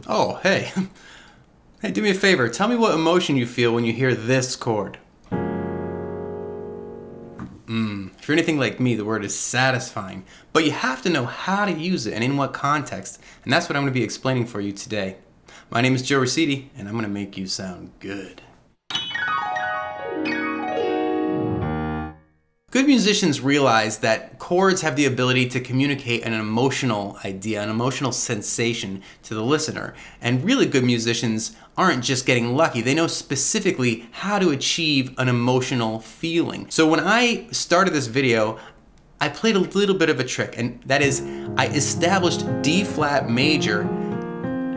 Oh, hey. Hey, do me a favor. Tell me what emotion you feel when you hear this chord. If you're anything like me, the word is satisfying. But you have to know how to use it and in what context. And that's what I'm going to be explaining for you today. My name is Joe Raciti, and I'm going to make you sound good. Good musicians realize that chords have the ability to communicate an emotional idea, an emotional sensation to the listener. And really good musicians aren't just getting lucky. They know specifically how to achieve an emotional feeling. So when I started this video, I played a little bit of a trick, and that is I established D flat major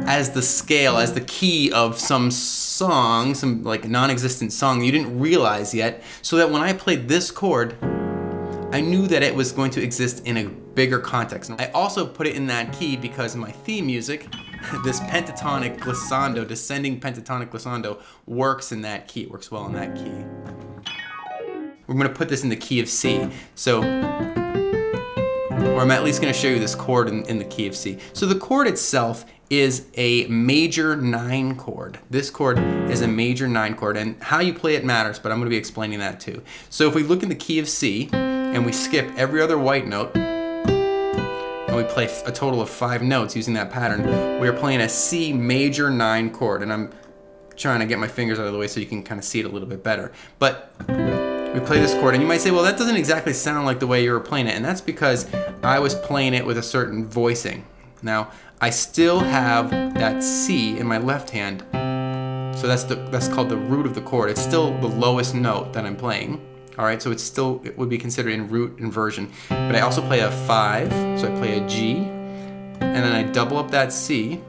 as the scale, as the key of some song, some like non-existent song you didn't realize yet, so that when I played this chord, I knew that it was going to exist in a bigger context. I also put it in that key because my theme music, this pentatonic glissando, descending pentatonic glissando, works in that key. It works well in that key. We're going to put this in the key of C. So, or I'm at least going to show you this chord in the key of C. So the chord itself is a major 9 chord. This chord is a major 9 chord, and how you play it matters, but I'm going to be explaining that too. So if we look in the key of C, and we skip every other white note, and we play a total of 5 notes using that pattern, we are playing a C major 9 chord, and I'm trying to get my fingers out of the way so you can kind of see it a little bit better. But we play this chord, and you might say, well, that doesn't exactly sound like the way you were playing it, and that's because I was playing it with a certain voicing. Now, I still have that C in my left hand, so that's called the root of the chord. It's still the lowest note that I'm playing. All right, so it would be considered in root inversion. But I also play a 5, so I play a G, and then I double up that C,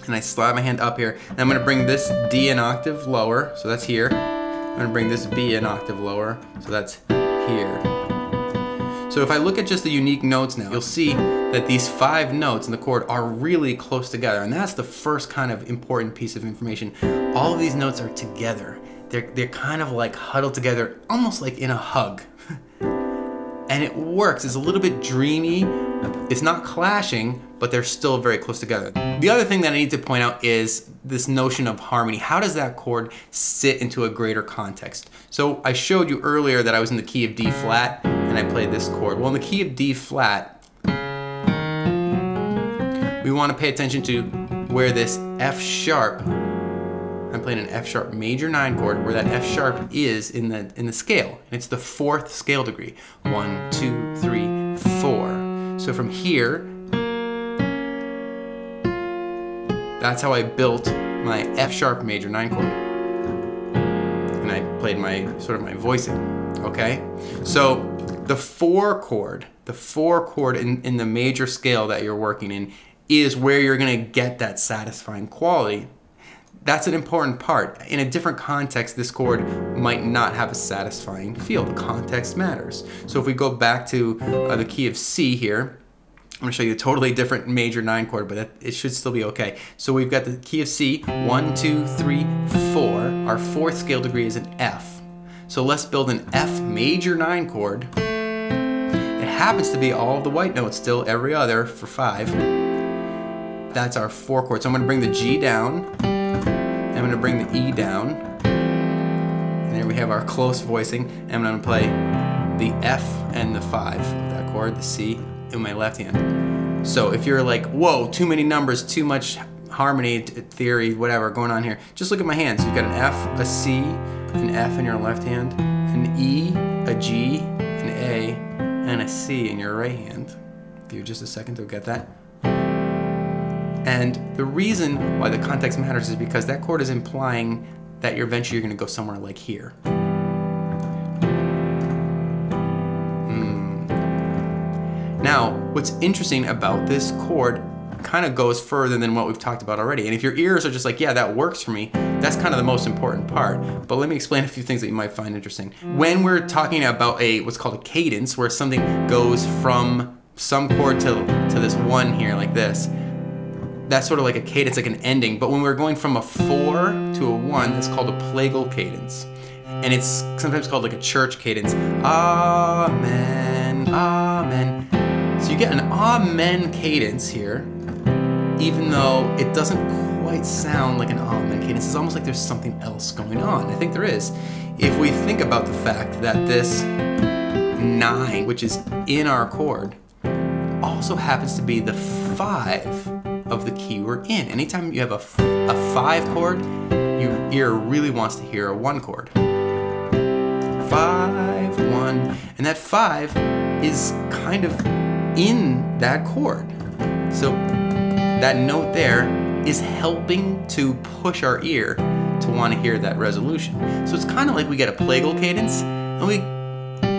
and I slide my hand up here, and I'm gonna bring this D an octave lower, so that's here. I'm gonna bring this B an octave lower, so that's here. So if I look at just the unique notes now, you'll see that these 5 notes in the chord are really close together, and that's the first kind of important piece of information. All of these notes are together. They're kind of like huddled together, almost like in a hug. And it works. It's a little bit dreamy. It's not clashing, but they're still very close together. The other thing that I need to point out is this notion of harmony. How does that chord sit into a greater context? So I showed you earlier that I was in the key of D flat, and I played this chord. Well, in the key of D flat, we want to pay attention to where this F sharp, I'm playing an F sharp major 9 chord, where that F sharp is in the scale, and it's the 4th scale degree. 1, 2, 3, 4. So from here, that's how I built my F sharp major 9 chord, and I played my sort of my voicing. Okay, so the 4 chord in the major scale that you're working in is where you're gonna get that satisfying quality. That's an important part. In a different context, this chord might not have a satisfying feel. The context matters. So if we go back to the key of C here, I'm gonna show you a totally different major 9 chord, but it should still be okay. So we've got the key of C, 1, 2, 3, 4. Our 4th scale degree is an F. So let's build an F major 9 chord. It happens to be all of the white notes still, every other for 5. That's our 4 chord. So I'm gonna bring the G down, I'm going to bring the E down, and there we have our close voicing, and I'm going to play the F and the 5 of that chord, the C, in my left hand. So if you're like, whoa, too many numbers, too much harmony, theory, whatever going on here, just look at my hands. You've got an F, a C, an F in your left hand, an E, a G, an A, and a C in your right hand. Give you just a second to get that. And the reason why the context matters is because that chord is implying that eventually you're going to go somewhere like here. Now, what's interesting about this chord kind of goes further than what we've talked about already. And if your ears are just like, yeah, that works for me, that's kind of the most important part. But let me explain a few things that you might find interesting. When we're talking about what's called a cadence, where something goes from some chord to this one here, like this, that's sort of like a cadence, like an ending. But when we're going from a 4 to a 1, that's called a plagal cadence. And it's sometimes called like a church cadence. Amen, amen. So you get an amen cadence here. even though it doesn't quite sound like an amen cadence. It's almost like there's something else going on. I think there is. If we think about the fact that this 9, which is in our chord, also happens to be the 5 of the key we're in. Anytime you have a 5 chord, your ear really wants to hear a 1 chord. 5, 1, and that 5 is kind of in that chord. So that note there is helping to push our ear to want to hear that resolution. So it's kind of like we get a plagal cadence, and we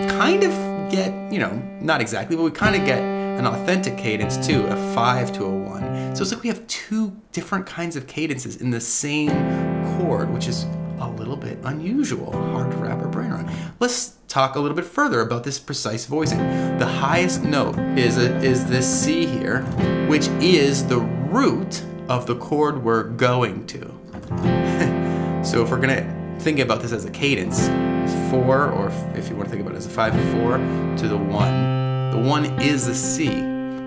kind of get, you know, not exactly, but we kind of get an authentic cadence too, a 5 to a 1. So it's like we have 2 different kinds of cadences in the same chord, which is a little bit unusual, hard to wrap our brain around. Let's talk a little bit further about this precise voicing. The highest note is this C here, which is the root of the chord we're going to. So if we're gonna think about this as a cadence, 4, or if you want to think about it as a 5, 4 to the 1. The 1 is a C.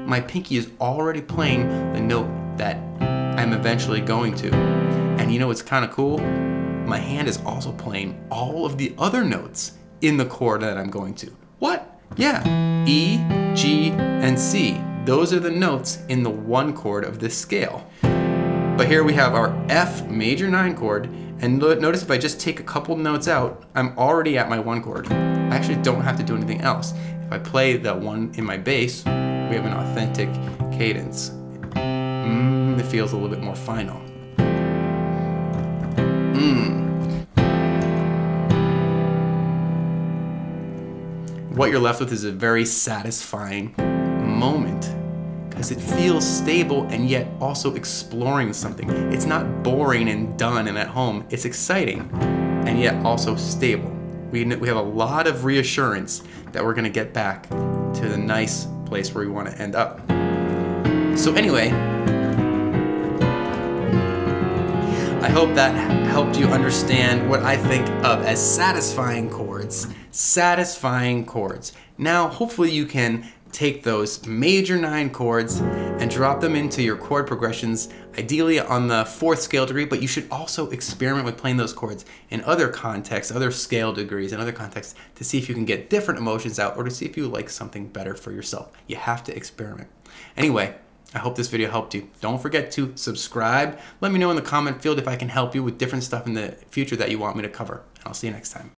My pinky is already playing the note that I'm eventually going to. And you know what's kind of cool? My hand is also playing all of the other notes in the chord that I'm going to. What? Yeah, E, G, and C. Those are the notes in the 1 chord of this scale. But here we have our F major 9 chord, and notice if I just take a couple notes out, I'm already at my 1 chord. I actually don't have to do anything else. If I play that 1 in my bass, we have an authentic cadence. It feels a little bit more final. What you're left with is a very satisfying moment, because it feels stable and yet also exploring something. It's not boring and done and at home. It's exciting and yet also stable. We have a lot of reassurance that we're gonna get back to the nice place where we want to end up. So anyway, I hope that helped you understand what I think of as satisfying chords. Satisfying chords. Now, hopefully you can take those major 9 chords and drop them into your chord progressions, ideally on the 4th scale degree, but you should also experiment with playing those chords in other contexts, other scale degrees, and other contexts to see if you can get different emotions out, or to see if you like something better for yourself. You have to experiment. Anyway, I hope this video helped you. Don't forget to subscribe. Let me know in the comment field if I can help you with different stuff in the future that you want me to cover. I'll see you next time.